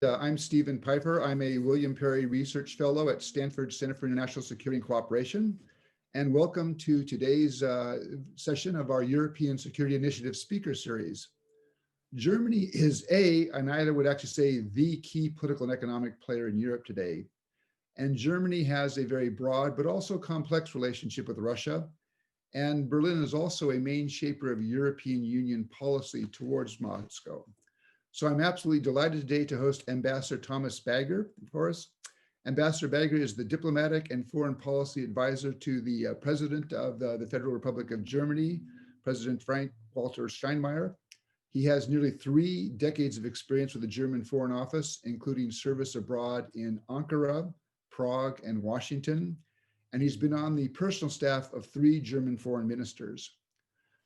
I'm Stephen Piper. I'm a William Perry Research Fellow at Stanford Center for International Security and Cooperation. And welcome to today's session of our European Security Initiative speaker series. Germany is and I would actually say the key political and economic player in Europe today. And Germany has a very broad but also complex relationship with Russia. And Berlin is also a main shaper of European Union policy towards Moscow. So I'm absolutely delighted today to host Ambassador Thomas Bagger for us. Ambassador Bagger is the diplomatic and foreign policy advisor to the President of the Federal Republic of Germany, President Frank-Walter Steinmeier. He has nearly 3 decades of experience with the German Foreign Office, including service abroad in Ankara, Prague, and Washington. And he's been on the personal staff of 3 German foreign ministers.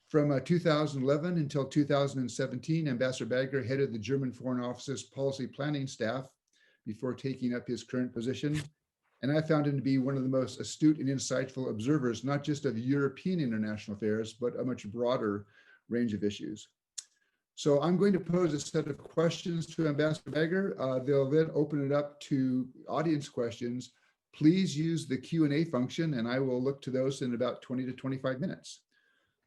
From 2011 until 2017, Ambassador Bagger headed the German Foreign Office's policy planning staff before taking up his current position. And I found him to be one of the most astute and insightful observers, not just of European international affairs, but a much broader range of issues. So I'm going to pose a set of questions to Ambassador Bagger. They'll then open it up to audience questions. Please use the Q&A function, and I will look to those in about 20 to 25 minutes.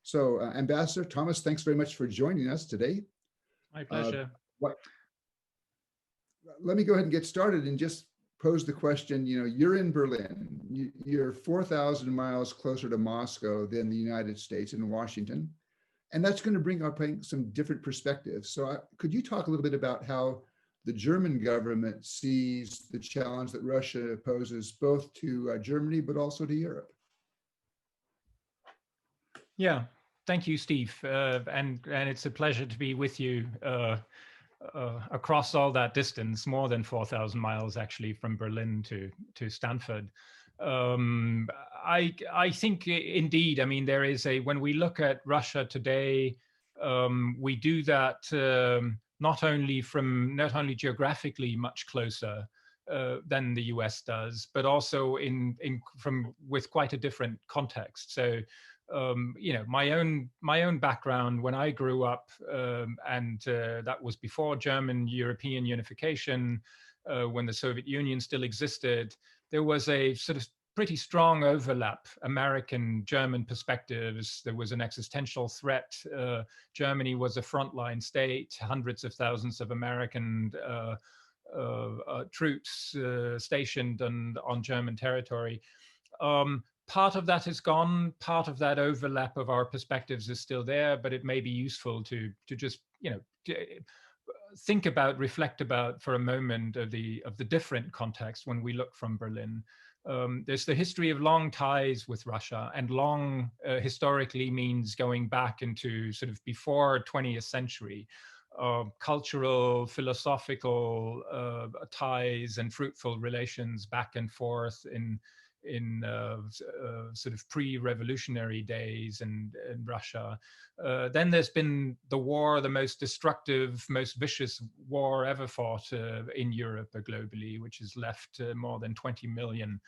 So Ambassador Thomas, thanks very much for joining us today. My pleasure. Let me go ahead and get started and just pose the question, you're in Berlin, you're 4,000 miles closer to Moscow than the United States and Washington, and that's going to bring up some different perspectives. So could you talk a little bit about how the German government sees the challenge that Russia poses both to Germany, but also to Europe? Yeah, thank you, Steve. And it's a pleasure to be with you across all that distance, more than 4,000 miles actually from Berlin to Stanford. I think indeed, I mean, there is when we look at Russia today, we do that not only geographically much closer than the US does, but also with quite a different context. So my own background when I grew up, and that was before German-European unification, when the Soviet Union still existed, there was a sort of pretty strong overlap, American-German perspectives. There was an existential threat. Germany was a frontline state, hundreds of thousands of American troops stationed on German territory. Part of that is gone. Part of that overlap of our perspectives is still there, but it may be useful to just reflect about for a moment of the different context when we look from Berlin. There's the history of long ties with Russia, and long historically means going back into sort of before 20th century. Cultural, philosophical ties and fruitful relations back and forth in sort of pre-revolutionary days in Russia. Then there's been the war, the most destructive, most vicious war ever fought in Europe globally, which has left more than 20 million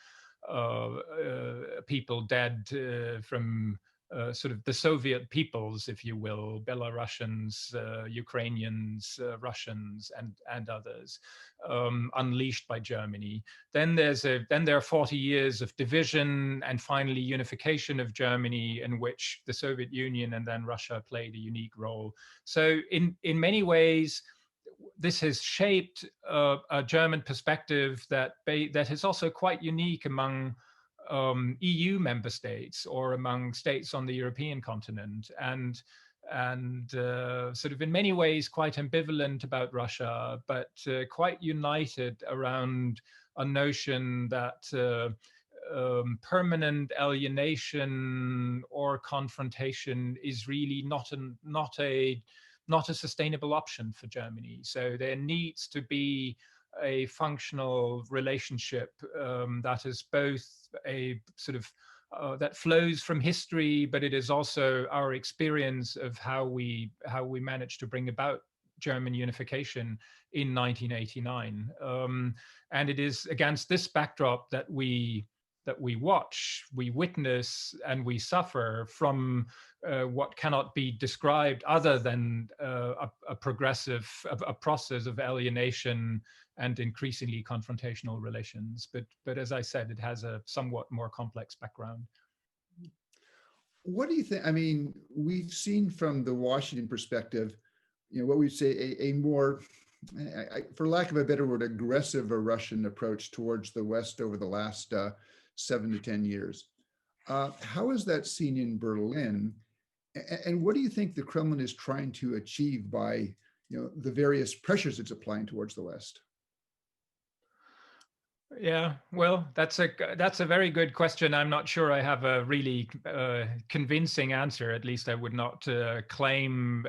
people dead from sort of the Soviet peoples, if you will, Belarusians, Ukrainians, Russians, and others, unleashed by Germany. Then there are 40 years of division and finally unification of Germany, in which the Soviet Union and then Russia played a unique role. So in many ways, this has shaped a German perspective that is also quite unique among EU member states or among states on the European continent, and sort of in many ways quite ambivalent about Russia, but quite united around a notion that permanent alienation or confrontation is really not a sustainable option for Germany. So there needs to be a functional relationship that is both a sort of that flows from history, but it is also our experience of how we managed to bring about German unification in 1989. And it is against this backdrop that we that we watch, we witness, and we suffer from what cannot be described other than a process of alienation and increasingly confrontational relations. But as I said, it has a somewhat more complex background. What do you think? I mean, we've seen from the Washington perspective, what we'd say a more, for lack of a better word, aggressive Russian approach towards the West over the last 7 to 10 years. How is that seen in Berlin? And what do you think the Kremlin is trying to achieve by, the various pressures it's applying towards the West? Yeah, well, that's a very good question. I'm not sure I have a really convincing answer. At least I would not claim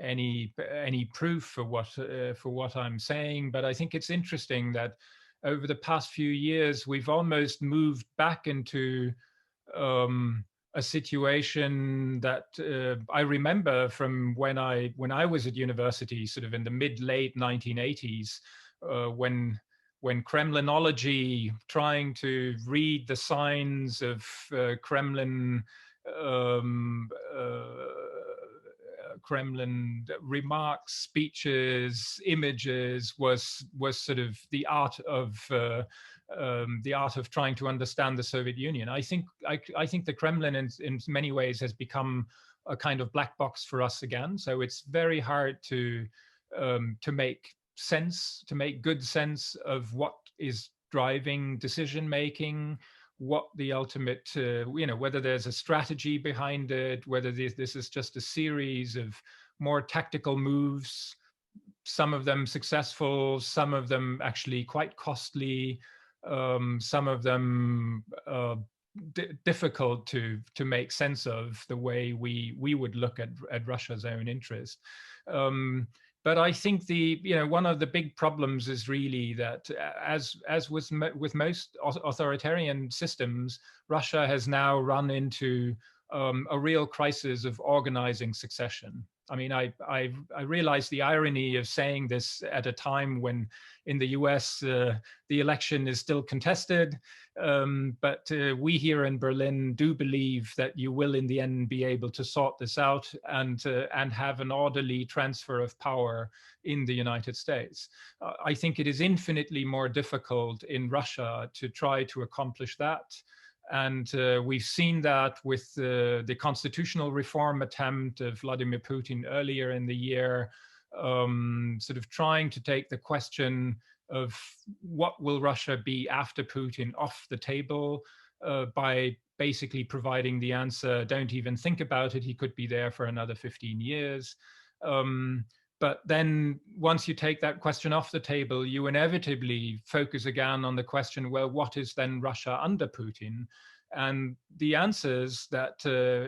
any proof for what I'm saying. But I think it's interesting that over the past few years we've almost moved back into a situation that I remember from when I was at university, sort of in the late 1980s, when Kremlinology, trying to read the signs of Kremlin Kremlin remarks, speeches, images was sort of the art of trying to understand the Soviet Union. I think the Kremlin in many ways has become a kind of black box for us again. So it's very hard to make sense, to make good sense of what is driving decision making, what the ultimate, whether there's a strategy behind it, whether this is just a series of more tactical moves, some of them successful, some of them actually quite costly, some of them difficult to make sense of the way we would look at Russia's own interest. But I think one of the big problems is really that, as with most authoritarian systems, Russia has now run into a real crisis of organizing succession. I mean, I realize the irony of saying this at a time when in the US the election is still contested, but we here in Berlin do believe that you will in the end be able to sort this out and have an orderly transfer of power in the United States. I think it is infinitely more difficult in Russia to try to accomplish that. And we've seen that with the constitutional reform attempt of Vladimir Putin earlier in the year, sort of trying to take the question of what will Russia be after Putin off the table by basically providing the answer, don't even think about it, he could be there for another 15 years. But then once you take that question off the table, you inevitably focus again on the question, well, what is then Russia under Putin? And the answers that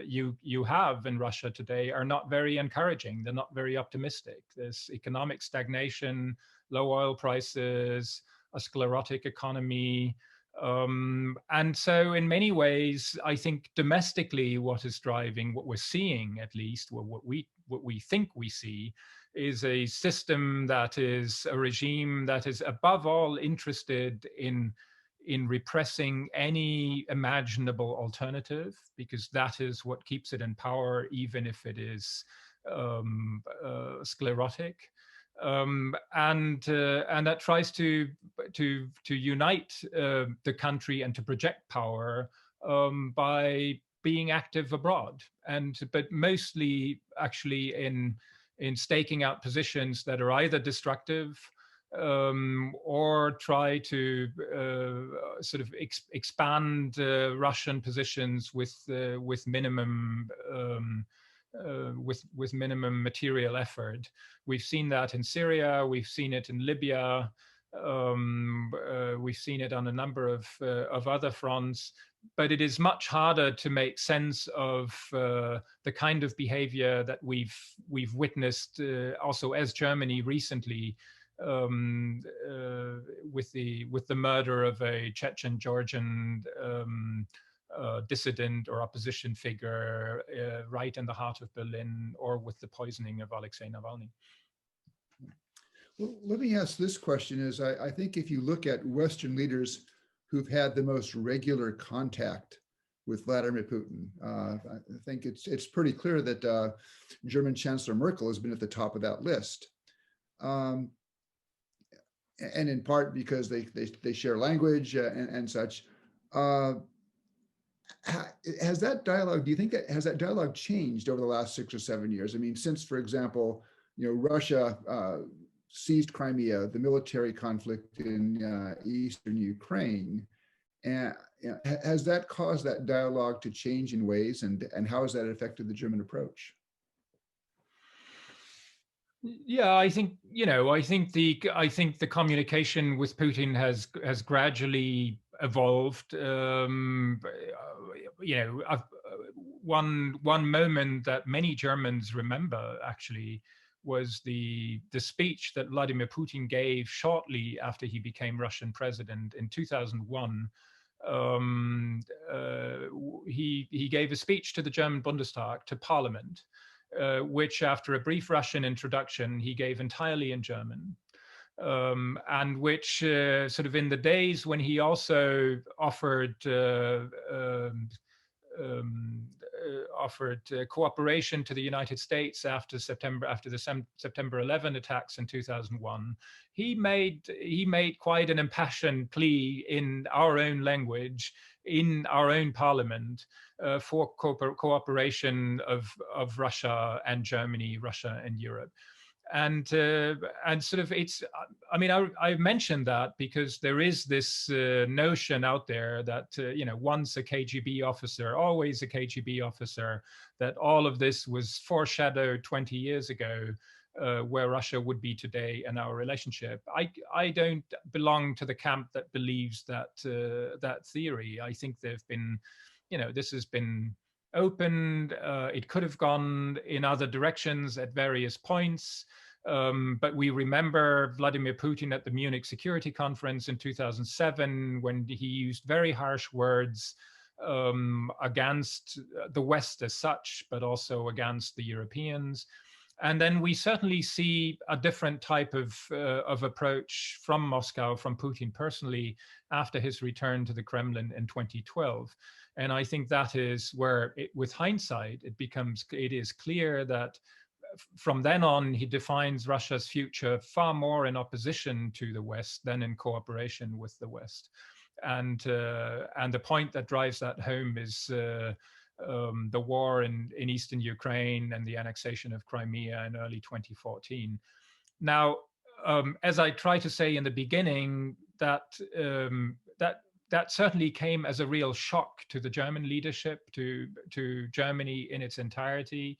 you have in Russia today are not very encouraging. They're not very optimistic. There's economic stagnation, low oil prices, a sclerotic economy. And so in many ways, I think domestically, what is driving, what we're seeing at least, what we think we see, is a system that is a regime that is above all interested in repressing any imaginable alternative, because that is what keeps it in power, even if it is sclerotic. And that tries to unite the country and to project power by being active abroad, but mostly actually in staking out positions that are either destructive or try to sort of expand Russian positions with minimum minimum material effort. We've seen that in Syria. We've seen it in Libya. We've seen it on a number of other fronts. But it is much harder to make sense of the kind of behavior that we've witnessed also as Germany recently, with the murder of a Chechen Georgian dissident or opposition figure right in the heart of Berlin, or with the poisoning of Alexei Navalny. Well, let me ask this question: I think if you look at Western leaders who've had the most regular contact with Vladimir Putin. I think it's pretty clear that German Chancellor Merkel has been at the top of that list. And in part because they share language and such. Has that dialogue, do you think that has that dialogue changed over the last 6 or 7 years? I mean, since, for example, Russia seized Crimea, the military conflict in eastern Ukraine, and has that caused that dialogue to change in ways, and how has that affected the German approach? Yeah, I think the communication with Putin has gradually evolved. One moment that many Germans remember actually was the speech that Vladimir Putin gave shortly after he became Russian president in 2001. He gave a speech to the German Bundestag, to Parliament, which, after a brief Russian introduction, he gave entirely in German, and which, sort of in the days when he also offered cooperation to the United States after the September 11 attacks in 2001, he made quite an impassioned plea in our own language, in our own parliament, for cooperation of Russia and Germany, Russia and Europe. And sort of I mean, I mentioned that because there is this notion out there that once a KGB officer, always a KGB officer, that all of this was foreshadowed 20 years ago, where Russia would be today in our relationship. I don't belong to the camp that believes that theory. I think there've been, this has been opened. It could have gone in other directions at various points. But we remember Vladimir Putin at the Munich Security Conference in 2007, when he used very harsh words against the West as such, but also against the Europeans. And then we certainly see a different type of approach from Moscow, from Putin personally, after his return to the Kremlin in 2012. And I think that is where, with hindsight, it is clear that from then on, he defines Russia's future far more in opposition to the West than in cooperation with the West. And the point that drives that home is the war in eastern Ukraine and the annexation of Crimea in early 2014. Now, as I try to say in the beginning, that certainly came as a real shock to the German leadership, to Germany in its entirety,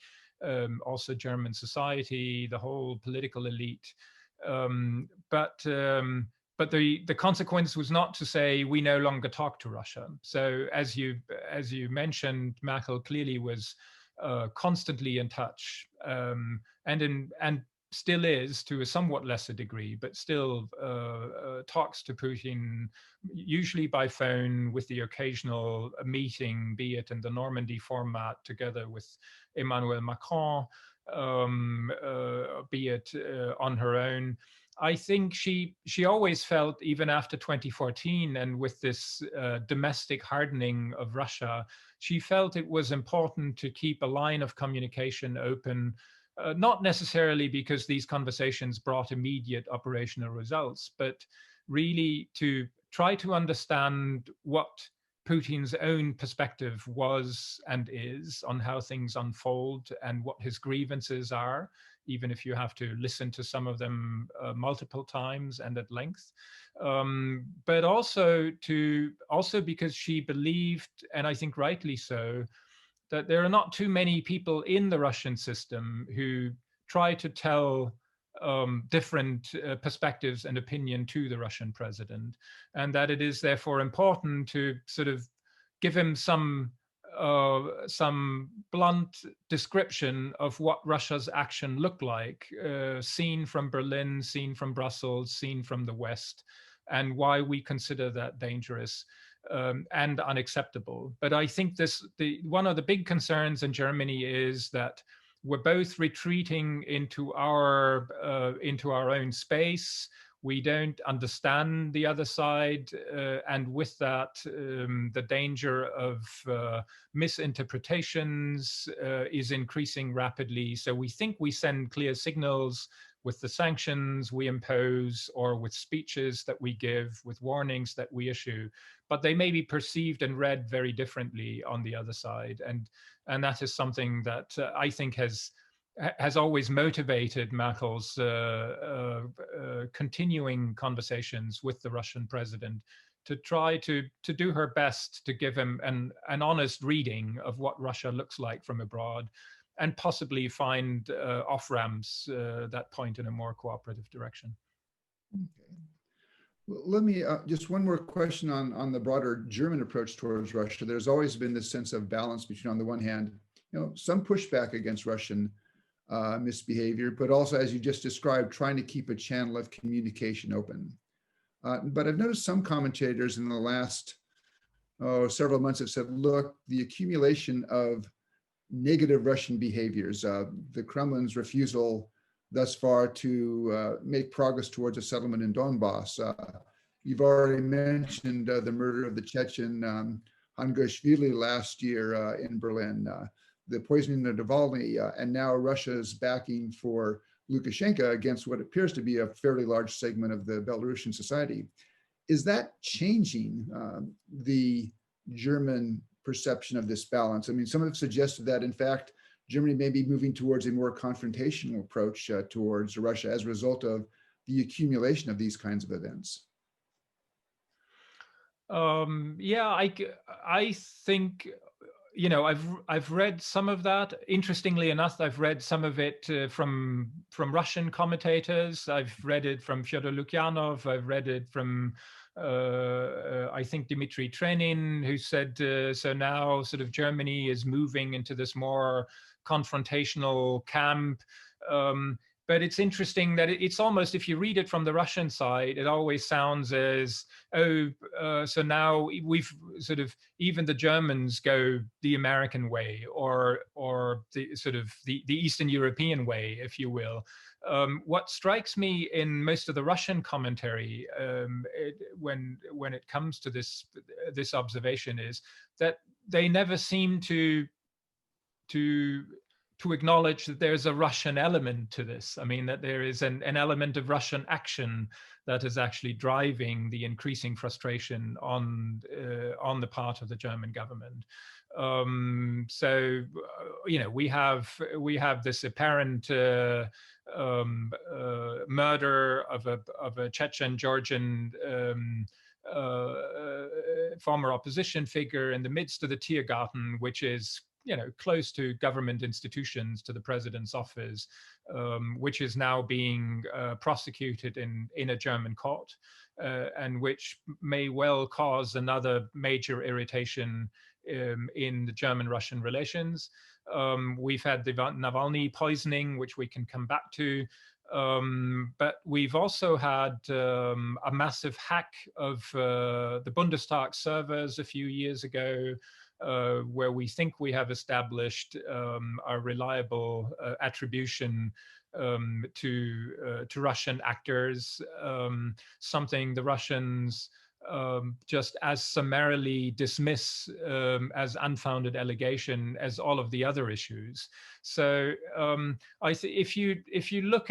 also German society, the whole political elite. But the consequence was not to say we no longer talk to Russia. So as you mentioned, Merkel clearly was constantly in touch, and still is, to a somewhat lesser degree, but still talks to Putin, usually by phone, with the occasional meeting, be it in the Normandy format, together with Emmanuel Macron, be it on her own. I think she always felt, even after 2014, and with this domestic hardening of Russia, she felt it was important to keep a line of communication open, not necessarily because these conversations brought immediate operational results, but really to try to understand what Putin's own perspective was and is on how things unfold and what his grievances are, even if you have to listen to some of them multiple times and at length. But also because she believed, and I think rightly so, that there are not too many people in the Russian system who try to tell different perspectives and opinion to the Russian president, and that it is therefore important to sort of give him some blunt description of what Russia's action looked like, seen from Berlin, seen from Brussels, seen from the West, and why we consider that dangerous and unacceptable. But I think one of the big concerns in Germany is that we're both retreating into our own space. We don't understand the other side, and with that, the danger of misinterpretations is increasing rapidly. So we think we send clear signals with the sanctions we impose, or with speeches that we give, with warnings that we issue, but they may be perceived and read very differently on the other side. And that is something that I think has always motivated Merkel's continuing conversations with the Russian president, to try to do her best to give him an honest reading of what Russia looks like from abroad, and possibly find off-ramps that point in a more cooperative direction. Okay. Well, let me just one more question on the broader German approach towards Russia. There's always been this sense of balance between, on the one hand, some pushback against Russian misbehavior, but also, as you just described, trying to keep a channel of communication open. But I've noticed some commentators in the last several months have said, look, the accumulation of negative Russian behaviors, the Kremlin's refusal thus far to make progress towards a settlement in Donbass. You've already mentioned the murder of the Chechen Hangashvili last year in Berlin, the poisoning of Navalny, and now Russia's backing for Lukashenko against what appears to be a fairly large segment of the Belarusian society. Is that changing the German perception of this balance? I mean, some have suggested that, in fact, Germany may be moving towards a more confrontational approach towards Russia as a result of the accumulation of these kinds of events. Yeah, I think, I've read some of that. Interestingly enough, I've read some of it from Russian commentators. I've read it from Fyodor Lukyanov. I've read it from I think Dmitry Trenin, who said, so now sort of Germany is moving into this more confrontational camp. But it's interesting that it's almost, if you read it from the Russian side, it always sounds as, so now we've sort of, even the Germans go the American way, or the sort of the Eastern European way, if you will. What strikes me in most of the Russian commentary when it comes to this observation is that they never seem to acknowledge that there's a Russian element to this. I mean, that there is an element of Russian action that is actually driving the increasing frustration on the part of the German government. So, we have this apparent murder of a Chechen Georgian former opposition figure in the midst of the Tiergarten, which is close to government institutions, to the president's office, which is now being prosecuted in a German court, and which may well cause another major irritation in the German-Russian relations. We've had the Navalny poisoning, which we can come back to. But we've also had a massive hack of the Bundestag servers a few years ago, where we think we have established a reliable attribution to Russian actors, something the Russians just as summarily dismiss as unfounded allegation as all of the other issues. So if you look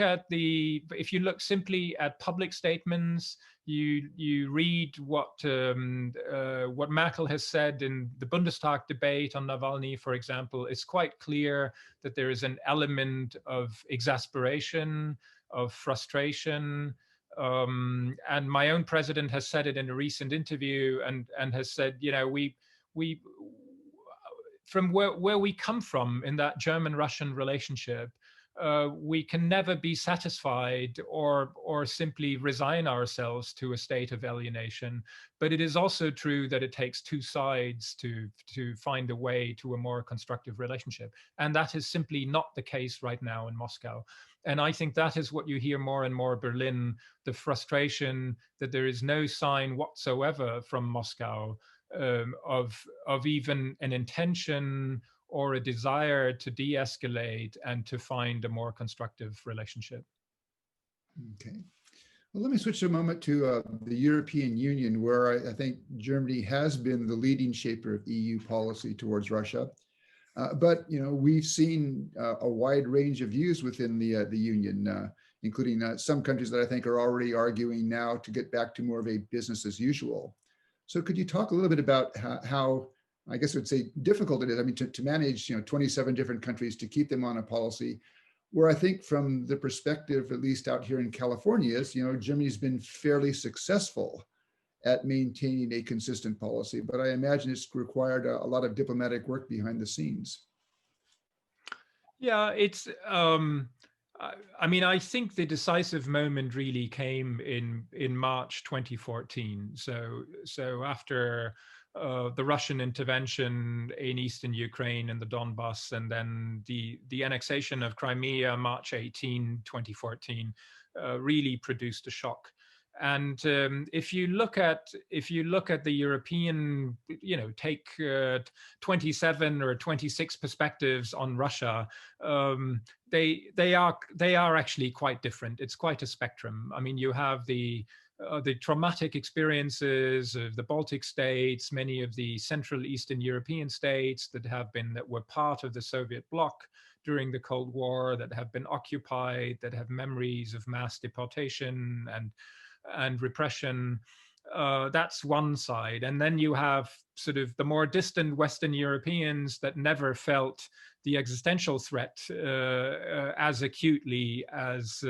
simply at public statements, you read what Merkel has said in the Bundestag debate on Navalny, for example, it's quite clear that there is an element of exasperation, of frustration. And my own president has said it in a recent interview, and has said, we from where we come from in that German-Russian relationship, we can never be satisfied or simply resign ourselves to a state of alienation. But it is also true that it takes two sides to find a way to a more constructive relationship. And that is simply not the case right now in Moscow. And I think that is what you hear more and more in Berlin, the frustration that there is no sign whatsoever from Moscow of even an intention or a desire to de-escalate and to find a more constructive relationship. Okay. Well, let me switch a moment to the European Union, where I think Germany has been the leading shaper of EU policy towards Russia. But we've seen a wide range of views within the union, including some countries that I think are already arguing now to get back to more of a business as usual. So could you talk a little bit about how I guess I would say difficult it is? I mean, to manage 27 different countries to keep them on a policy where I think from the perspective, at least out here in California, is Germany's been fairly successful at maintaining a consistent policy, but I imagine it's required a lot of diplomatic work behind the scenes. Yeah, it's. I mean, I think the decisive moment really came in March 2014. So after the Russian intervention in eastern Ukraine and the Donbass, and then the annexation of Crimea, March 18, 2014, really produced a shock. And if you look at the European, take 27 or 26 perspectives on Russia, they are actually quite different. It's quite a spectrum. I mean, you have the traumatic experiences of the Baltic states, many of the Central Eastern European states that were part of the Soviet bloc during the Cold War, that have been occupied, that have memories of mass deportation and repression. That's one side. And then you have sort of the more distant Western Europeans that never felt the existential threat as acutely as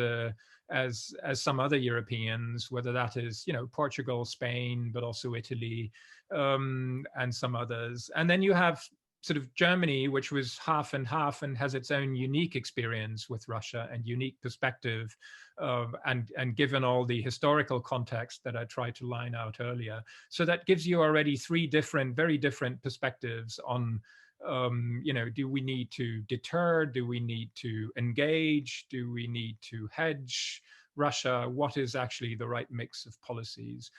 some other Europeans, whether that is Portugal, Spain, but also Italy, and some others. And then you have sort of Germany, which was half and half and has its own unique experience with Russia and unique perspective, and given all the historical context that I tried to line out earlier. So that gives you already three very different perspectives on, do we need to deter? Do we need to engage? Do we need to hedge Russia? What is actually the right mix of policies?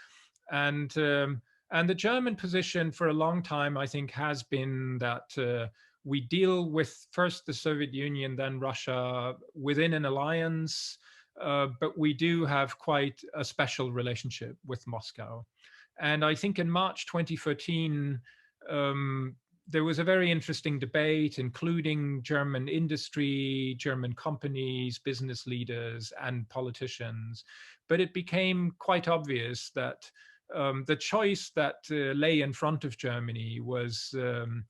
And the German position for a long time, I think, has been that we deal with first the Soviet Union, then Russia within an alliance, but we do have quite a special relationship with Moscow. And I think in March 2014, there was a very interesting debate, including German industry, German companies, business leaders, and politicians. But it became quite obvious that the choice that lay in front of Germany was to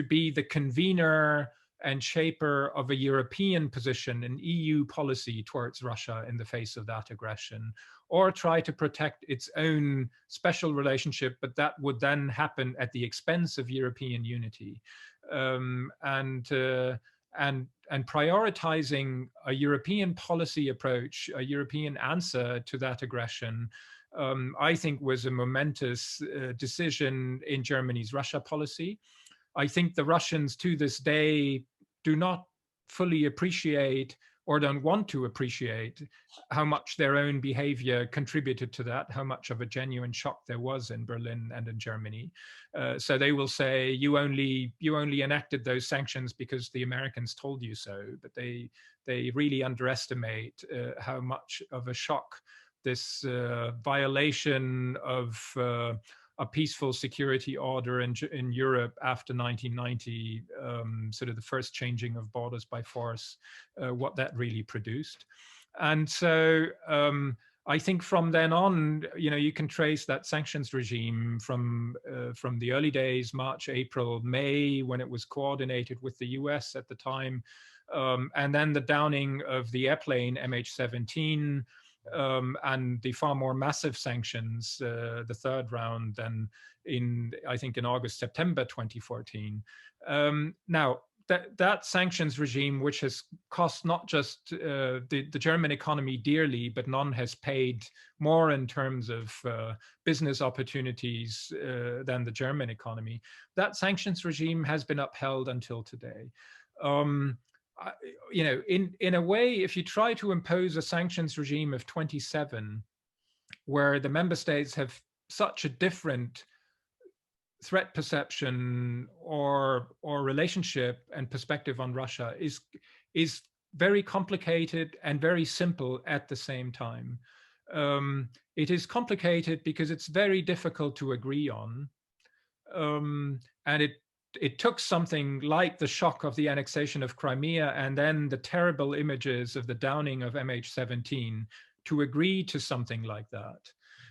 be the convener and shaper of a European position, an EU policy towards Russia in the face of that aggression, or try to protect its own special relationship, but that would then happen at the expense of European unity. And prioritizing a European policy approach, a European answer to that aggression, I think was a momentous decision in Germany's Russia policy. I think the Russians to this day do not fully appreciate or don't want to appreciate how much their own behavior contributed to that, how much of a genuine shock there was in Berlin and in Germany. So they will say, you only enacted those sanctions because the Americans told you so, but they really underestimate how much of a shock this violation of a peaceful security order in Europe after 1990, sort of the first changing of borders by force, what that really produced. And so I think from then on, you can trace that sanctions regime from the early days, March, April, May, when it was coordinated with the US at the time, and then the downing of the airplane MH17, and the far more massive sanctions, the third round, then I think in August, September 2014. Now, that sanctions regime, which has cost not just the German economy dearly, but none has paid more in terms of business opportunities than the German economy. That sanctions regime has been upheld until today. In a way, if you try to impose a sanctions regime of 27, where the member states have such a different threat perception or relationship and perspective on Russia, is very complicated and very simple at the same time. It is complicated because it's very difficult to agree on, and it took something like the shock of the annexation of Crimea and then the terrible images of the downing of MH17 to agree to something like that.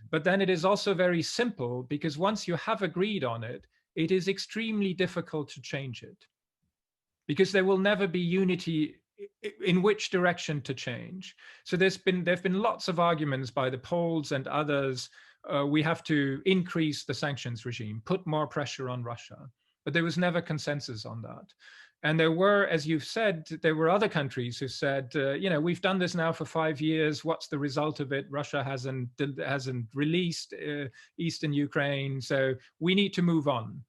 But then it is also very simple because once you have agreed on it, it is extremely difficult to change it, because there will never be unity in which direction to change. So there've been lots of arguments by the Poles and others. We have to increase the sanctions regime, put more pressure on Russia, but there was never consensus on that. And there were, as you've said, there were other countries who said, we've done this now for 5 years. What's the result of it? Russia hasn't released eastern Ukraine, so we need to move on.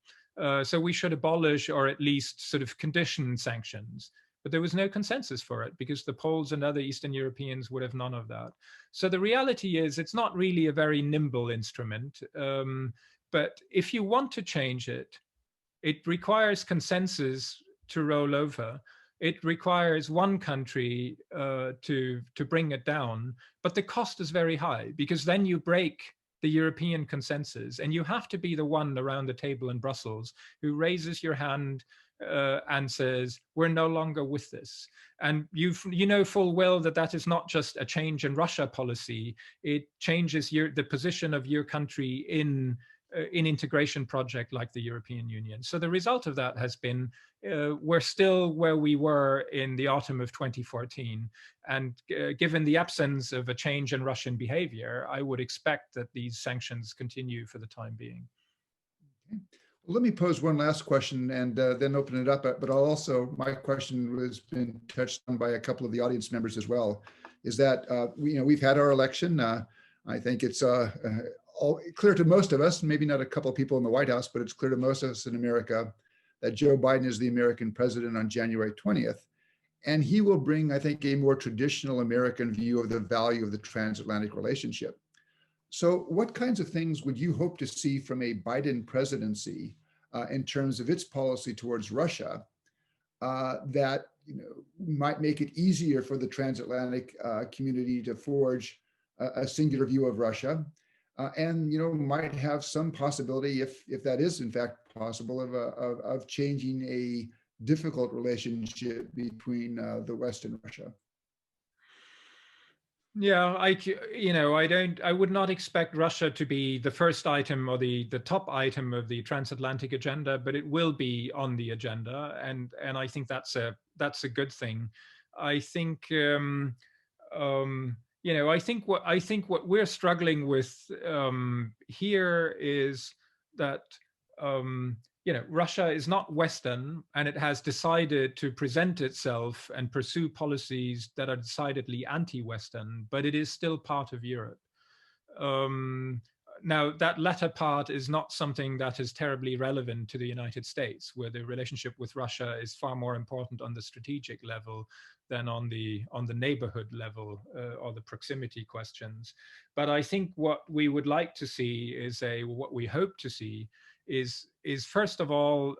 So we should abolish or at least sort of condition sanctions. But there was no consensus for it because the Poles and other Eastern Europeans would have none of that. So the reality is it's not really a very nimble instrument. But if you want to change it, it requires consensus to roll over. It requires one country to bring it down. But the cost is very high because then you break the European consensus, and you have to be the one around the table in Brussels who raises your hand and says, we're no longer with this. And you know full well that that is not just a change in Russia policy, it changes the position of your country in integration project like the European Union. So the result of that has been we're still where we were in the autumn of 2014. And given the absence of a change in Russian behavior, I would expect that these sanctions continue for the time being. Okay. Well, let me pose one last question and then open it up. But I'll also, my question has been touched on by a couple of the audience members as well, is that we've had our election. I think it's clear to most of us, maybe not a couple of people in the White House, but it's clear to most of us in America that Joe Biden is the American president on January 20th. And he will bring, I think, a more traditional American view of the value of the transatlantic relationship. So what kinds of things would you hope to see from a Biden presidency in terms of its policy towards Russia that might make it easier for the transatlantic community to forge a singular view of Russia, and might have some possibility, if that is in fact possible, of changing a difficult relationship between the West and Russia? Yeah, I would not expect Russia to be the first item or the top item of the transatlantic agenda, but it will be on the agenda, and I think that's a good thing. I think I think what we're struggling with here is that Russia is not Western, and it has decided to present itself and pursue policies that are decidedly anti-Western, but it is still part of Europe. Now, that latter part is not something that is terribly relevant to the United States, where the relationship with Russia is far more important on the strategic level than on the neighborhood level or the proximity questions. But I think what we would like to see is what we hope to see is first of all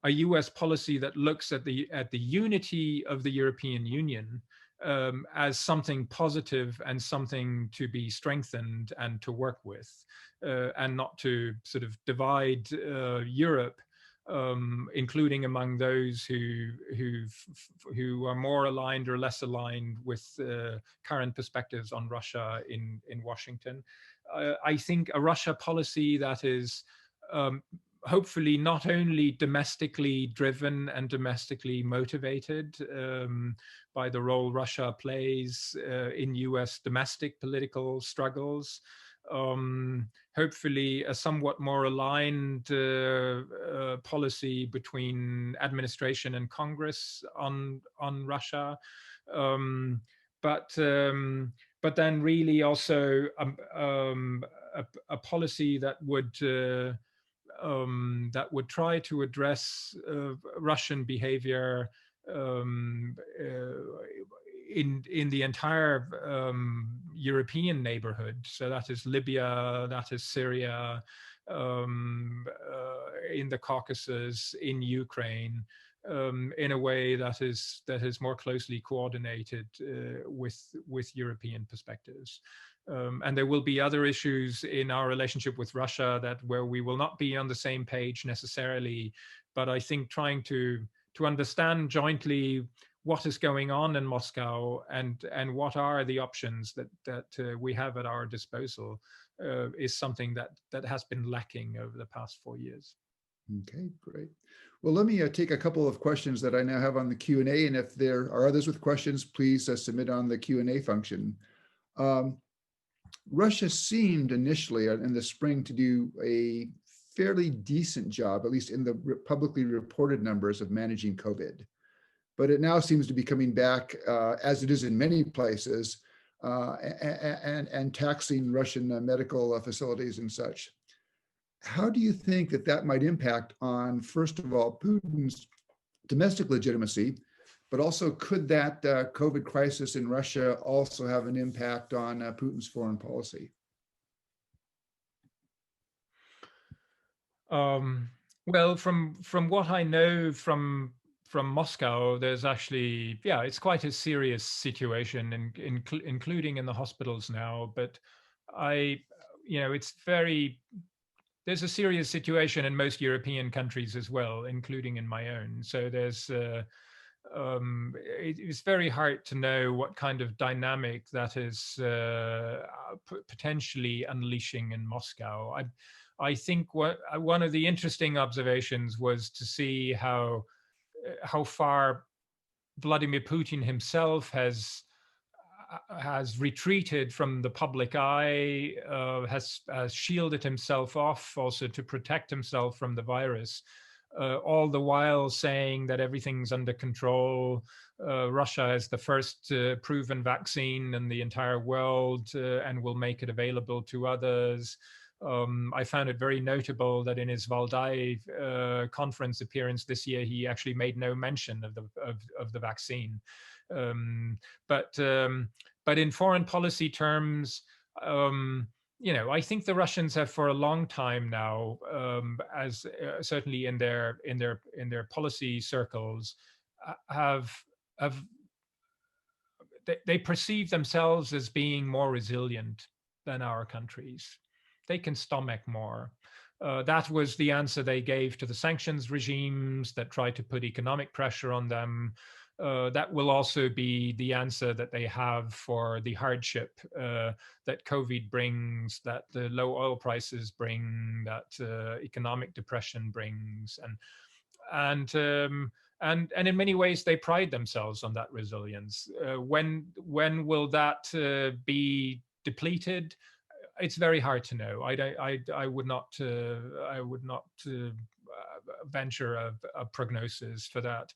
a U.S. policy that looks at the unity of the European Union as something positive and something to be strengthened and to work with, and not to sort of divide Europe, including among those who are more aligned or less aligned with current perspectives on Russia in Washington. I think a Russia policy that is hopefully not only domestically driven and domestically motivated by the role Russia plays in US domestic political struggles, hopefully a somewhat more aligned policy between administration and Congress on Russia, but then really also a policy that would try to address Russian behavior in the entire European neighborhood. So that is Libya, that is Syria, in the Caucasus, in Ukraine, in a way that is more closely coordinated with European perspectives. And there will be other issues in our relationship with Russia where we will not be on the same page necessarily. But I think trying to understand jointly what is going on in Moscow and what are the options that we have at our disposal is something that has been lacking over the past 4 years. Okay, great. Well, let me take a couple of questions that I now have on the Q&A, and if there are others with questions, please submit on the Q&A function. Russia seemed initially in the spring to do a fairly decent job, at least in the publicly reported numbers, of managing COVID. But it now seems to be coming back, as it is in many places, and taxing Russian medical facilities and such. How do you think that might impact on, first of all, Putin's domestic legitimacy, but also could that COVID crisis in Russia also have an impact on Putin's foreign policy? Well, from what I know from Moscow, there's actually, it's quite a serious situation, including in the hospitals now. But there's a serious situation in most European countries as well, including in my own. So it's very hard to know what kind of dynamic that is potentially unleashing in Moscow. I think one of the interesting observations was to see how far Vladimir Putin himself has retreated from the public eye, has shielded himself off also to protect himself from the virus, all the while saying that everything's under control. Russia is the first proven vaccine in the entire world and will make it available to others. I found it very notable that in his Valdai conference appearance this year, he actually made no mention of the vaccine. But in foreign policy terms, I think the Russians have for a long time now, as certainly in their policy circles, they perceive themselves as being more resilient than our countries. They can stomach more. That was the answer they gave to the sanctions regimes that tried to put economic pressure on them. That will also be the answer that they have for the hardship that COVID brings, that the low oil prices bring, that economic depression brings, and in many ways they pride themselves on that resilience. When will that be depleted? It's very hard to know. I would not venture a prognosis for that.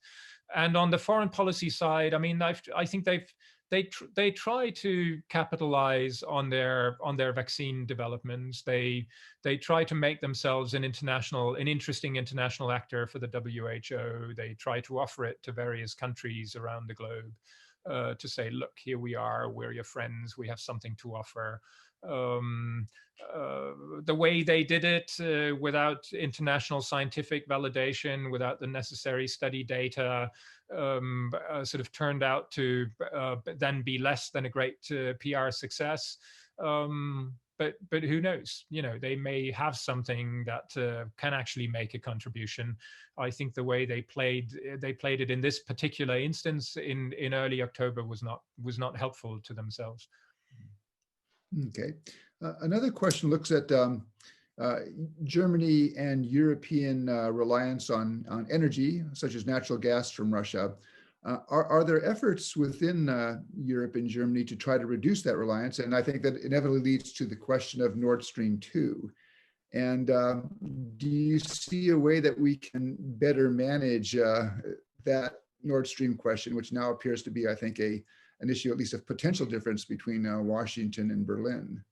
And on the foreign policy side, I mean, I think they try to capitalize on their vaccine developments. They try to make themselves an interesting international actor for the WHO. They try to offer it to various countries around the globe to say, look, here we are, we're your friends, we have something to offer. The way they did it without international scientific validation, without the necessary study data, sort of turned out to then be less than a great PR success. But who knows? They may have something that can actually make a contribution. I think the way they played it in this particular instance in early October was not helpful to themselves. Okay. Another question looks at Germany and European reliance on energy, such as natural gas from Russia. Are there efforts within Europe and Germany to try to reduce that reliance? And I think that inevitably leads to the question of Nord Stream 2. And do you see a way that we can better manage that Nord Stream question, which now appears to be, I think, an issue at least of potential difference between Washington and Berlin?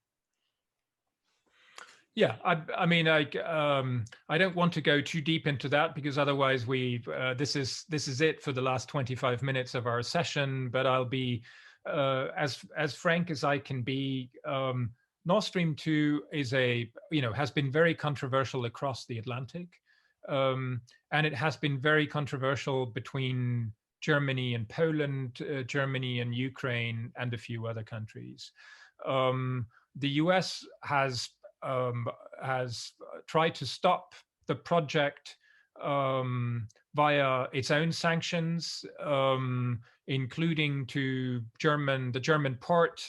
Yeah, I mean, I don't want to go too deep into that because otherwise this is it for the last 25 minutes of our session. But I'll be as frank as I can be. Nord Stream 2 has been very controversial across the Atlantic. And it has been very controversial between Germany and Poland, Germany and Ukraine, and a few other countries. The US has tried to stop the project via its own sanctions, including to the German port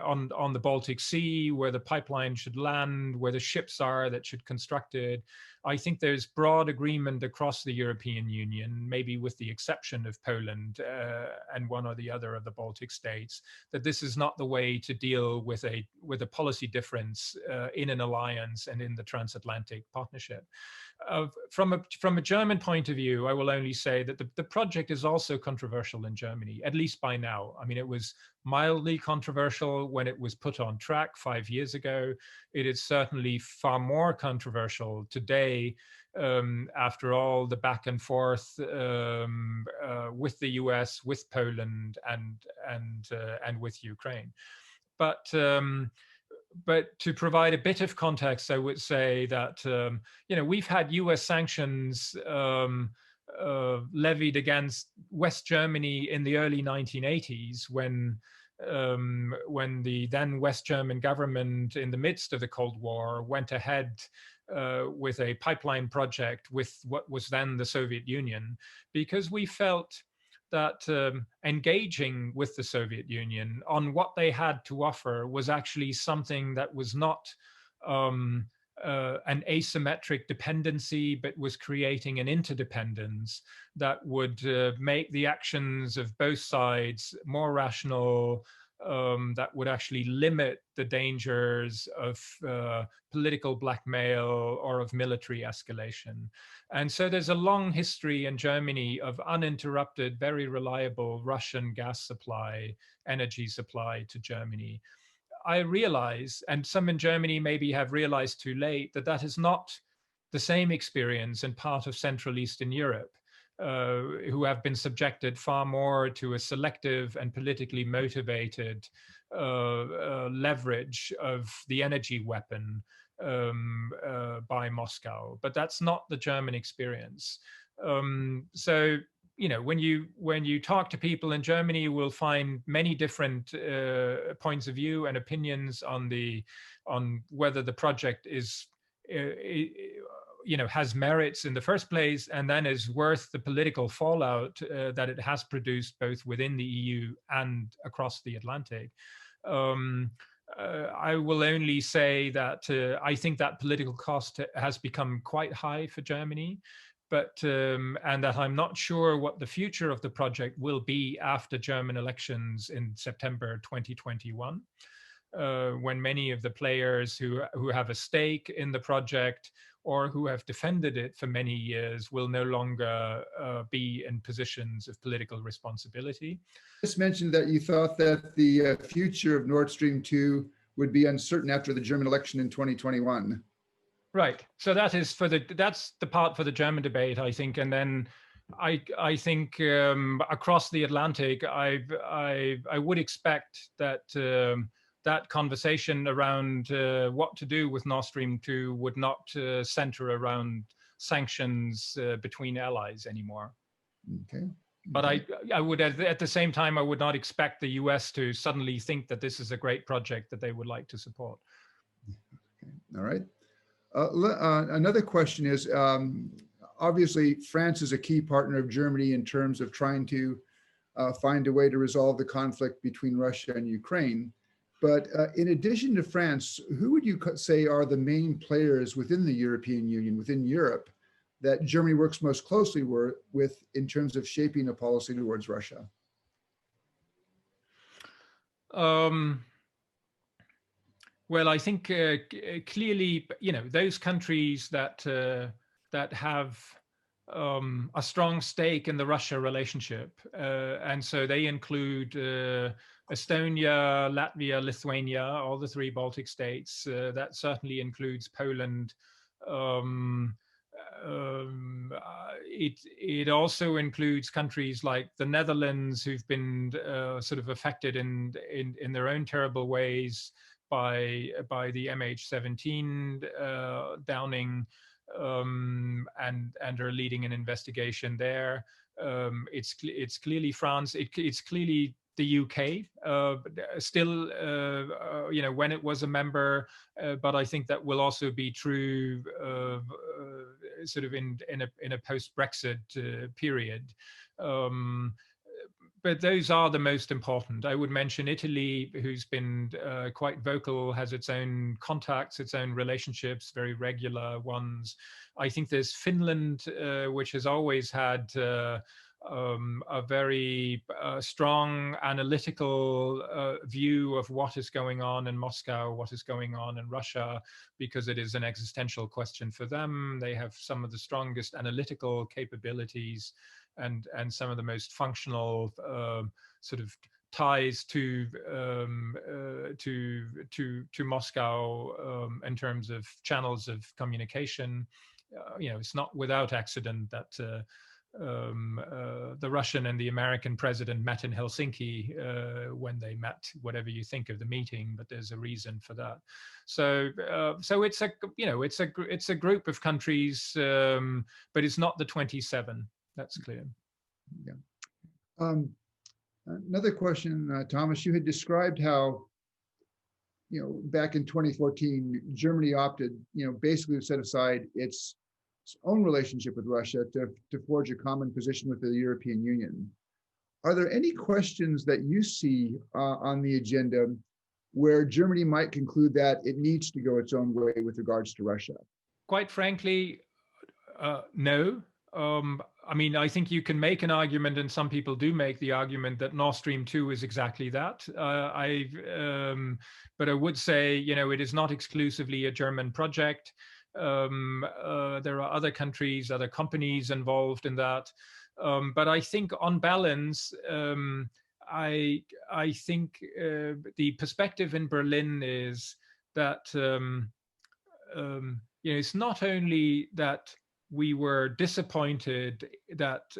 on the Baltic Sea, where the pipeline should land, where the ships are that should construct it. I think there's broad agreement across the European Union, maybe with the exception of Poland and one or the other of the Baltic states, that this is not the way to deal with a policy difference in an alliance and in the transatlantic partnership. From a German point of view, I will only say that the project is also controversial in Germany, at least by now. I mean, it was mildly controversial when it was put on track 5 years ago. It is certainly far more controversial today, after all the back and forth with the US, with Poland, and with Ukraine. But to provide a bit of context, I would say that we've had U.S. sanctions levied against West Germany in the early 1980s, when the then West German government, in the midst of the Cold War, went ahead with a pipeline project with what was then the Soviet Union, because we felt that engaging with the Soviet Union on what they had to offer was actually something that was not an asymmetric dependency, but was creating an interdependence that would make the actions of both sides more rational, that would actually limit the dangers of political blackmail or of military escalation. And so there's a long history in Germany of uninterrupted, very reliable Russian gas supply, energy supply to Germany. I realize, and some in Germany maybe have realized too late, that that is not the same experience in part of Central Eastern Europe, who have been subjected far more to a selective and politically motivated leverage of the energy weapon by Moscow. But that's not the German experience. So when you talk to people in Germany, you will find many different points of view and opinions on whether the project is has merits in the first place, and then is worth the political fallout that it has produced both within the EU and across the Atlantic. I will only say that I think that political cost has become quite high for Germany, and that I'm not sure what the future of the project will be after German elections in September 2021, when many of the players who have a stake in the project or who have defended it for many years will no longer be in positions of political responsibility. You just mentioned that you thought that the future of Nord Stream 2 would be uncertain after the German election in 2021. Right. So that's the part for the German debate, I think. And then I think across the Atlantic, I would expect that that conversation around what to do with Nord Stream 2 would not center around sanctions between allies anymore. Okay. But I would, at the same time, I would not expect the US to suddenly think that this is a great project that they would like to support. Okay. All right. Another question is, obviously, France is a key partner of Germany in terms of trying to find a way to resolve the conflict between Russia and Ukraine. But in addition to France, who would you say are the main players within the European Union, within Europe, that Germany works most closely with in terms of shaping a policy towards Russia? Well, I think clearly, those countries that have a strong stake in the Russia relationship, and so they include Estonia, Latvia, Lithuania, all the three Baltic states. That certainly includes Poland. It also includes countries like the Netherlands, who've been sort of affected in their own terrible ways by the MH17 downing, and are leading an investigation there. It's clearly France. It's clearly the UK, still, when it was a member, but I think that will also be true sort of in a post-Brexit period. But those are the most important. I would mention Italy, who's been quite vocal, has its own contacts, its own relationships, very regular ones. I think there's Finland, which has always had a very strong analytical view of what is going on in Moscow, what is going on in Russia, because it is an existential question for them. They have some of the strongest analytical capabilities and some of the most functional sort of ties to Moscow in terms of channels of communication. It's not without accident that the Russian and the American president met in Helsinki when they met. Whatever you think of the meeting, but there's a reason for that. So it's a group of countries, but it's not the 27. That's clear. Yeah. Another question, Thomas, you had described how, back in 2014, Germany opted, basically to set aside its own relationship with Russia to forge a common position with the European Union. Are there any questions that you see on the agenda where Germany might conclude that it needs to go its own way with regards to Russia? Quite frankly, no. I think you can make an argument, and some people do make the argument, that Nord Stream 2 is exactly that. But I would say, it is not exclusively a German project. There are other countries, other companies involved in that. But I think on balance, I think the perspective in Berlin is that, it's not only that we were disappointed that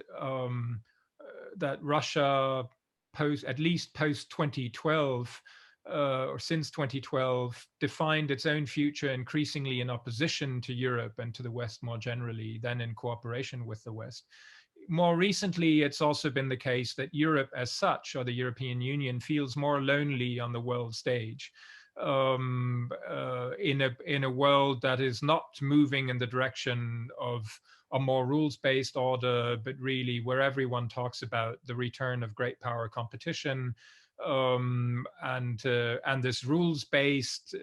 that Russia at least post 2012 or since 2012 defined its own future increasingly in opposition to Europe and to the West more generally than in cooperation with the West. More recently, it's also been the case that Europe as such, or the European Union, feels more lonely on the world stage. In a world that is not moving in the direction of a more rules-based order, but really where everyone talks about the return of great power competition, and this rules-based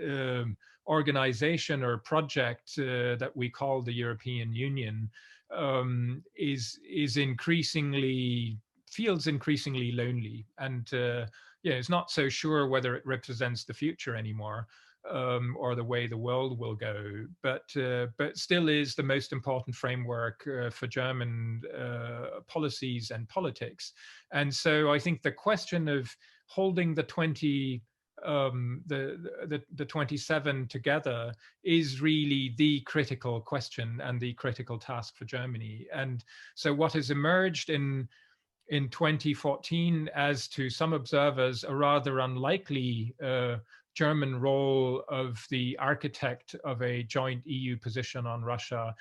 organization or project that we call the European Union feels increasingly lonely, and it's not so sure whether it represents the future anymore, or the way the world will go, but still is the most important framework for German policies and politics. And so I think the question of holding the 27 together is really the critical question and the critical task for Germany. And so what has emerged in 2014, as to some observers, a rather unlikely German role of the architect of a joint EU position on Russia,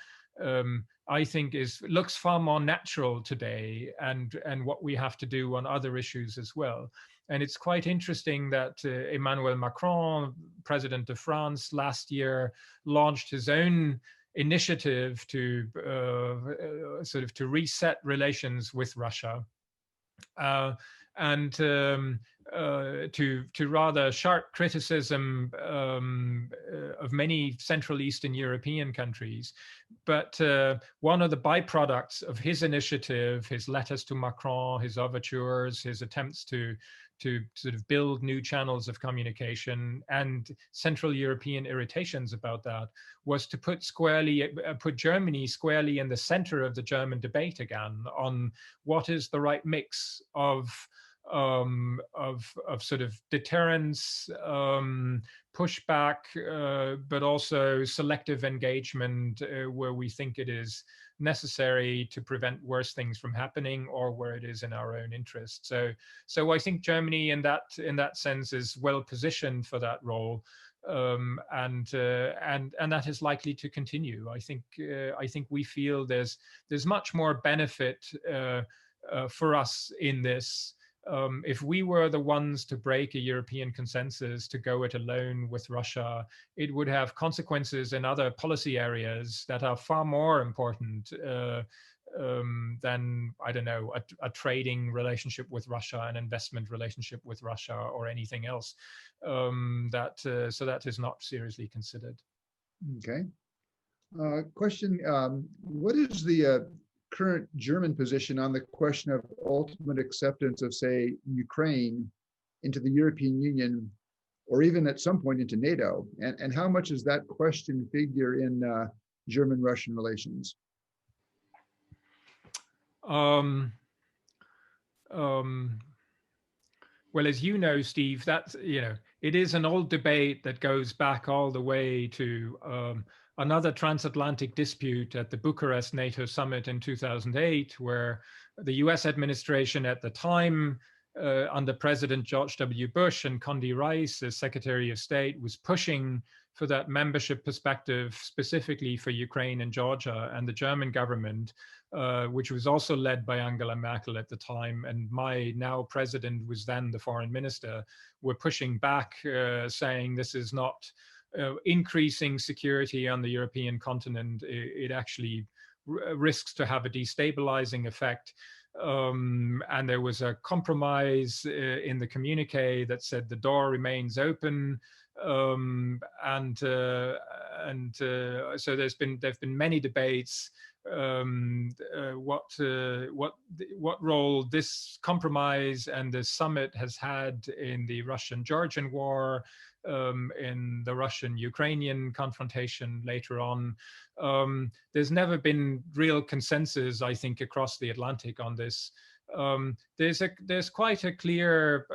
I think looks far more natural today, and what we have to do on other issues as well. And it's quite interesting that Emmanuel Macron, president of France, last year launched his own initiative to to reset relations with Russia. And to rather sharp criticism of many Central Eastern European countries. But one of the byproducts of his initiative, his letters to Macron, his overtures, his attempts to sort of build new channels of communication, and Central European irritations about that, was to put Germany squarely in the center of the German debate again on what is the right mix of sort of deterrence, pushback, but also selective engagement where we think it is necessary to prevent worse things from happening, or where it is in our own interest. So I think Germany in that sense is well positioned for that role. And that is likely to continue. I think we feel there's much more benefit for us in this. If we were the ones to break a European consensus to go it alone with Russia, it would have consequences in other policy areas that are far more important than, I don't know, a trading relationship with Russia, an investment relationship with Russia, or anything else. So that is not seriously considered. Okay. Question, what is the current German position on the question of ultimate acceptance of, say, Ukraine into the European Union, or even at some point into NATO? And how much does that question figure in German-Russian relations? Well, as you know, Steve, it is an old debate that goes back all the way to another transatlantic dispute at the Bucharest NATO summit in 2008, where the US administration at the time, under President George W. Bush and Condi Rice as Secretary of State, was pushing for that membership perspective specifically for Ukraine and Georgia, and the German government, which was also led by Angela Merkel at the time, and my now president was then the foreign minister, were pushing back, saying this is not increasing security on the European continent. It actually risks to have a destabilizing effect. And there was a compromise in the communique that said the door remains open. So there've been many debates what role this compromise and the summit has had in the Russian-Georgian war, in the Russian-Ukrainian confrontation later on. There's never been real consensus, I think, across the Atlantic on this. There's quite a clear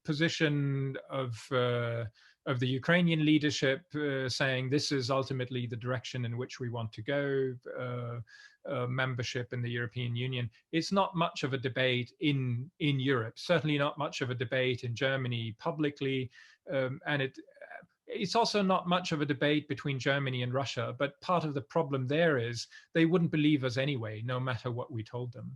position of the Ukrainian leadership saying this is ultimately the direction in which we want to go, membership in the European Union. It's not much of a debate in Europe, certainly not much of a debate in Germany publicly, and it's also not much of a debate between Germany and Russia, but part of the problem there is they wouldn't believe us anyway, no matter what we told them.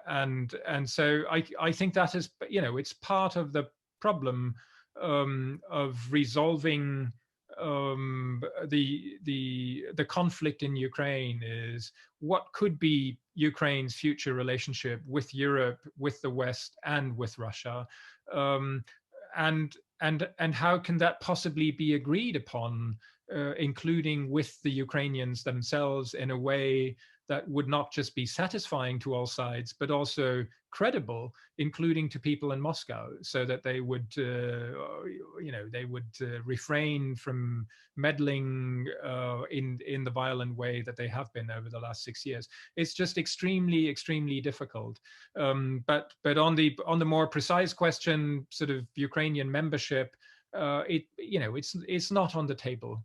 And so I think that is, it's part of the problem of resolving the conflict in Ukraine is what could be Ukraine's future relationship with Europe, with the West, and with Russia. And how can that possibly be agreed upon, including with the Ukrainians themselves, in a way that would not just be satisfying to all sides, but also credible, including to people in Moscow, so that they would, refrain from meddling in the violent way that they have been over the last 6 years. It's just extremely, extremely difficult. But on the more precise question, sort of Ukrainian membership, it's not on the table.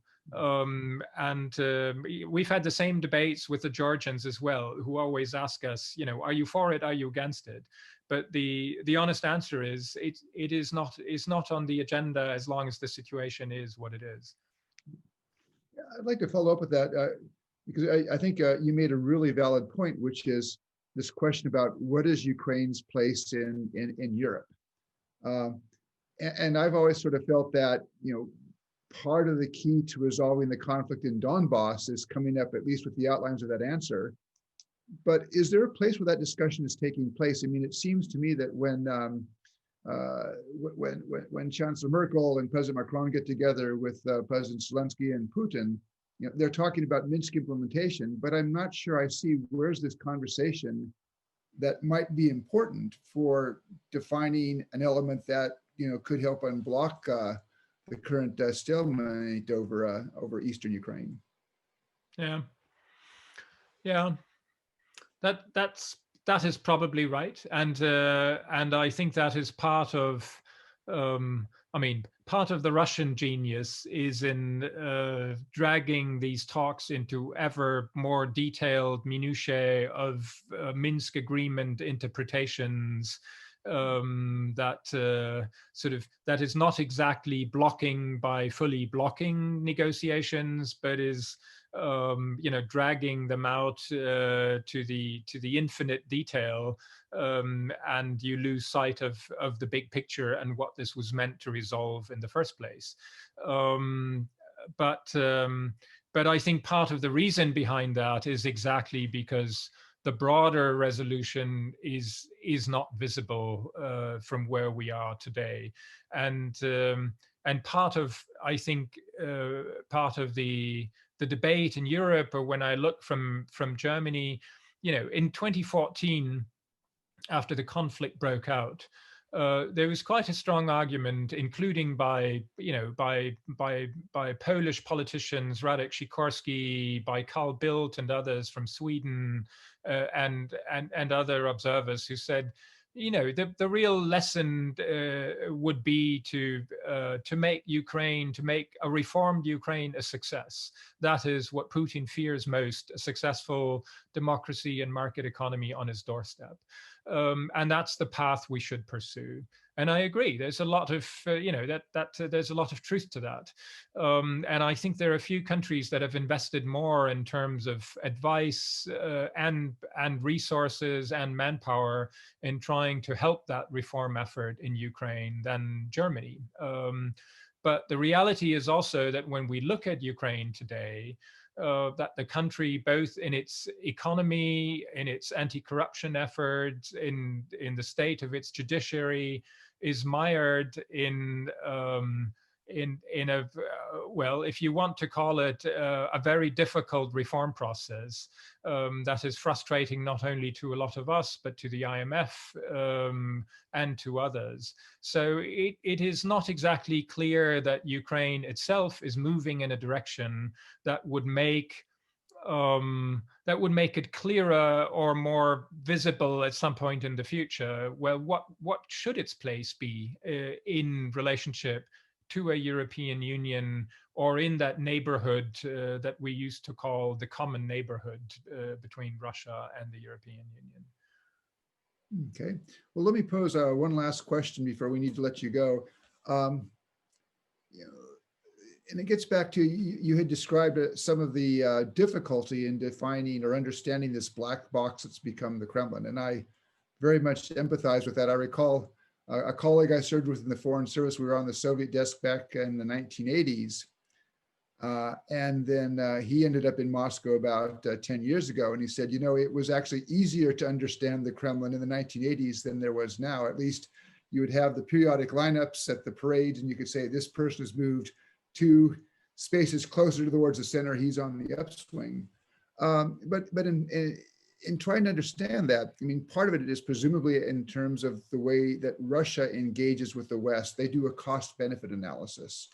We've had the same debates with the Georgians as well, who always ask us, are you for it? Are you against it? But the honest answer is it is not on the agenda as long as the situation is what it is. I'd like to follow up with that because I think you made a really valid point, which is this question about what is Ukraine's place in Europe. And I've always sort of felt that, part of the key to resolving the conflict in Donbass is coming up at least with the outlines of that answer. But is there a place where that discussion is taking place? I mean, it seems to me that when Chancellor Merkel and President Macron get together with President Zelensky and Putin, they're talking about Minsk implementation, but I'm not sure I see where's this conversation that might be important for defining an element that could help unblock the current stalemate over eastern Ukraine. Yeah, that is probably right, and I think that is part of part of the Russian genius is in dragging these talks into ever more detailed minutiae of Minsk agreement interpretations, that is not exactly blocking by fully blocking negotiations, but is dragging them out to the infinite detail, and you lose sight of the big picture and what this was meant to resolve in the first place. But I think part of the reason behind that is exactly because the broader resolution is not visible from where we are today, and part of, I think, part of the debate in Europe, or when I look from Germany, in 2014, after the conflict broke out, there was quite a strong argument, including by Polish politicians, Radek Sikorski, by Carl Bildt and others from Sweden, and other observers who said, the real lesson would be to make Ukraine, to make a reformed Ukraine a success. That is what Putin fears most: a successful democracy and market economy on his doorstep. And that's the path we should pursue. And I agree. There's a lot of there's a lot of truth to that. And I think there are a few countries that have invested more in terms of advice and resources and manpower in trying to help that reform effort in Ukraine than Germany. But the reality is also that when we look at Ukraine today, that the country, both in its economy, in its anti-corruption efforts, in the state of its judiciary, is mired in a well, if you want to call it a very difficult reform process that is frustrating not only to a lot of us but to the IMF and to others. So it is not exactly clear that Ukraine itself is moving in a direction that would make it clearer or more visible at some point in the future. Well, what should its place be in relationship to a European Union, or in that neighborhood that we used to call the common neighborhood between Russia and the European Union? Okay. Well, let me pose one last question before we need to let you go. And it gets back to, you had described some of the difficulty in defining or understanding this black box that's become the Kremlin. And I very much empathize with that. I recall a colleague I served with in the Foreign Service. We were on the Soviet desk back in the 1980s. And then he ended up in Moscow about 10 years ago. And he said, it was actually easier to understand the Kremlin in the 1980s than there was now. At least you would have the periodic lineups at the parades, and you could say this person has moved 2 spaces closer towards the center, he's on the upswing. But in trying to understand that, I mean, part of it is presumably in terms of the way that Russia engages with the West. They do a cost-benefit analysis.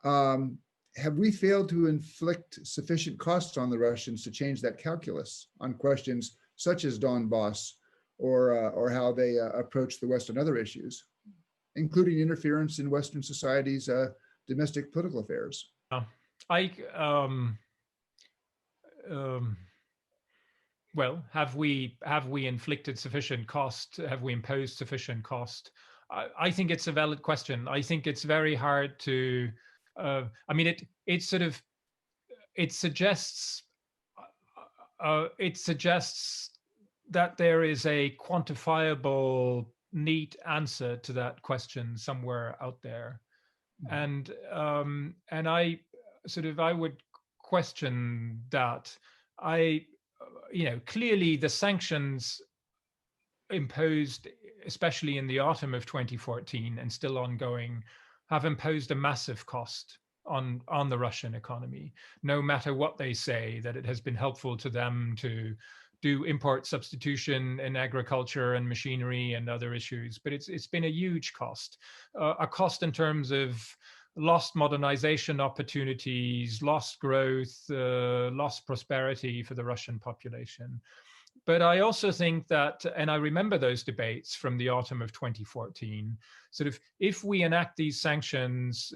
Have we failed to inflict sufficient costs on the Russians to change that calculus on questions such as Donbass or how they approach the West on other issues, including interference in Western society's domestic political affairs? Well, have we inflicted sufficient cost? Have we imposed sufficient cost? I think it's a valid question. I think it's very hard to. I mean, it suggests that there is a quantifiable, neat answer to that question somewhere out there. And I would question that. Clearly the sanctions imposed, especially in the autumn of 2014 and still ongoing, have imposed a massive cost on the Russian economy. No matter what they say, that it has been helpful to them to do import substitution in agriculture and machinery and other issues, but it's been a huge cost, a cost in terms of lost modernization opportunities, lost growth, lost prosperity for the Russian population. But I also think that, and I remember those debates from the autumn of 2014, sort of if we enact these sanctions,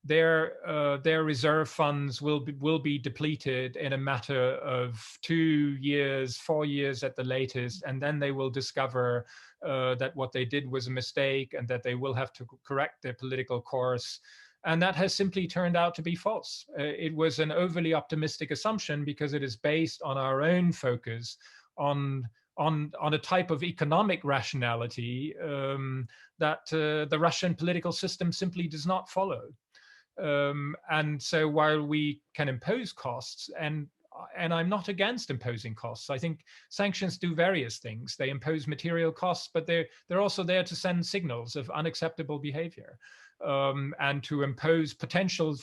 their reserve funds will be depleted in a matter of 2 years, 4 years at the latest, and then they will discover that what they did was a mistake and that they will have to correct their political course. And that has simply turned out to be false. It was an overly optimistic assumption because it is based on our own focus on a type of economic rationality that the Russian political system simply does not follow. And so while we can impose costs, and I'm not against imposing costs. I think sanctions do various things. They impose material costs, but they're also there to send signals of unacceptable behavior. And to impose potential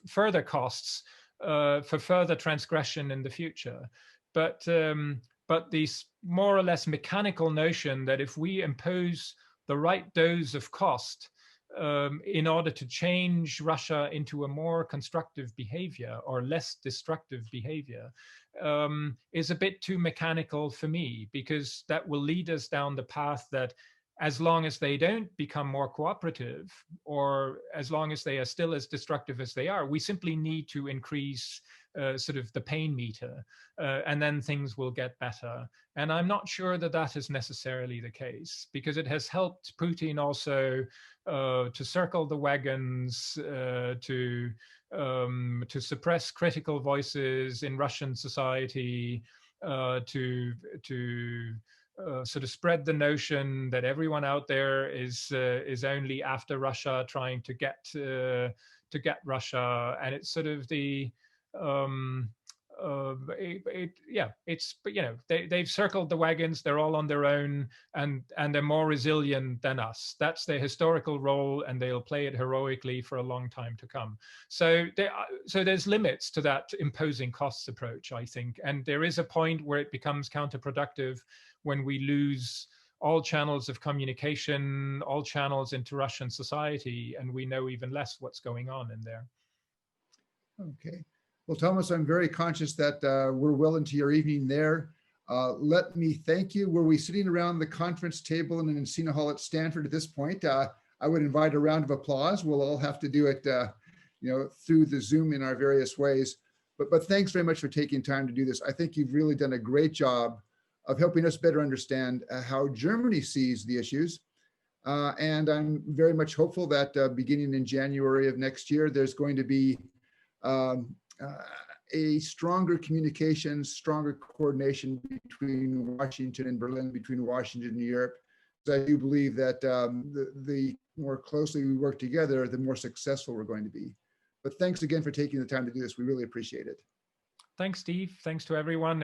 further costs for further transgression in the future. But this more or less mechanical notion that if we impose the right dose of cost in order to change Russia into a more constructive behavior or less destructive behavior is a bit too mechanical for me, because that will lead us down the path that as long as they don't become more cooperative, or as long as they are still as destructive as they are, we simply need to increase sort of the pain meter, and then things will get better. And I'm not sure that that is necessarily the case, because it has helped Putin also to circle the wagons, to suppress critical voices in Russian society, to sort of spread the notion that everyone out there is only after Russia, trying to get Russia, and it's sort of the it's, but you know, they've circled the wagons, they're all on their own, and they're more resilient than us. That's their historical role, and they'll play it heroically for a long time to come. So there's limits to that imposing costs approach, I think, and there is a point where it becomes counterproductive when we lose all channels of communication, all channels into Russian society, and we know even less what's going on in there. Okay. Well, Thomas, I'm very conscious that we're well into your evening there. Let me thank you. Were we sitting around the conference table in an Encina Hall at Stanford at this point? I would invite a round of applause. We'll all have to do it through the Zoom in our various ways. But thanks very much for taking time to do this. I think you've really done a great job of helping us better understand how Germany sees the issues. And I'm very much hopeful that beginning in January of next year, there's going to be a stronger communication, stronger coordination between Washington and Berlin, between Washington and Europe. So I do believe that the more closely we work together, the more successful we're going to be. But thanks again for taking the time to do this. We really appreciate it. Thanks, Steve. Thanks to everyone.